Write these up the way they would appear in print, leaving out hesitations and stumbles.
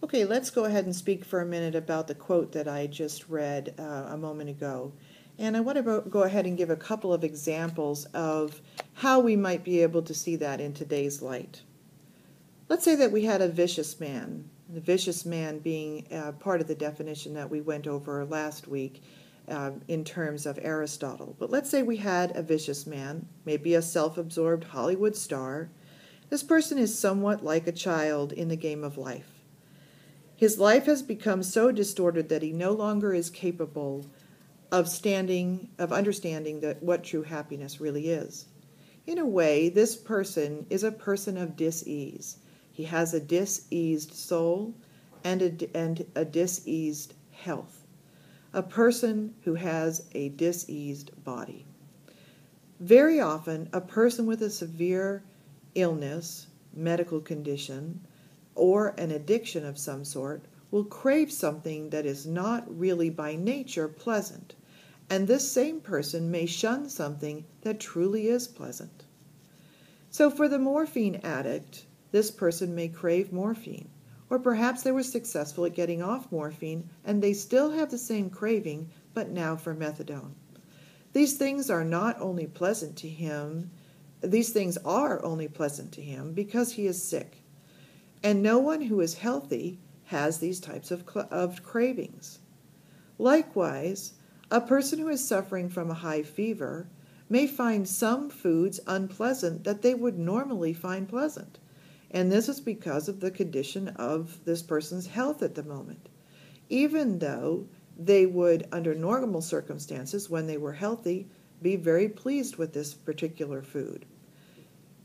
Okay, let's go ahead and speak for a minute about the quote that I just read a moment ago. And I want to go ahead and give a couple of examples of how we might be able to see that in today's light. Let's say that we had a vicious man, the vicious man being part of the definition that we went over last week in terms of Aristotle. But let's say we had a vicious man, maybe a self-absorbed Hollywood star. This person is somewhat like a child in the game of life. His life has become so distorted that he no longer is capable of understanding what true happiness really is. In a way, this person is a person of dis-ease. He has a diseased soul and a diseased health. A person who has a diseased body. Very often, a person with a severe illness, medical condition, or an addiction of some sort will crave something that is not really by nature pleasant, and this same person may shun something that truly is pleasant. So for the morphine addict, this person may crave morphine, or perhaps they were successful at getting off morphine and they still have the same craving, but now for methadone. These things are only pleasant to him because he is sick. And no one who is healthy has these types of cravings. Likewise, a person who is suffering from a high fever may find some foods unpleasant that they would normally find pleasant. And this is because of the condition of this person's health at the moment. Even though they would, under normal circumstances, when they were healthy, be very pleased with this particular food.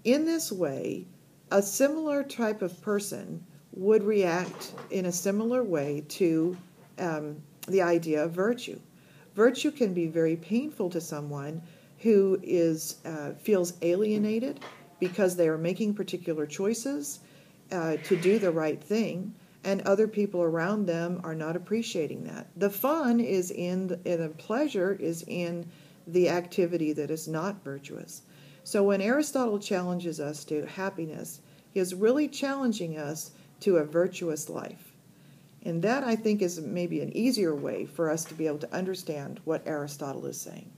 In this way, a similar type of person would react in a similar way to the idea of virtue. Virtue can be very painful to someone who feels alienated because they are making particular choices to do the right thing, and other people around them are not appreciating that. The fun is and the pleasure is in the activity that is not virtuous. So when Aristotle challenges us to happiness, he is really challenging us to a virtuous life. And that, I think, is maybe an easier way for us to be able to understand what Aristotle is saying.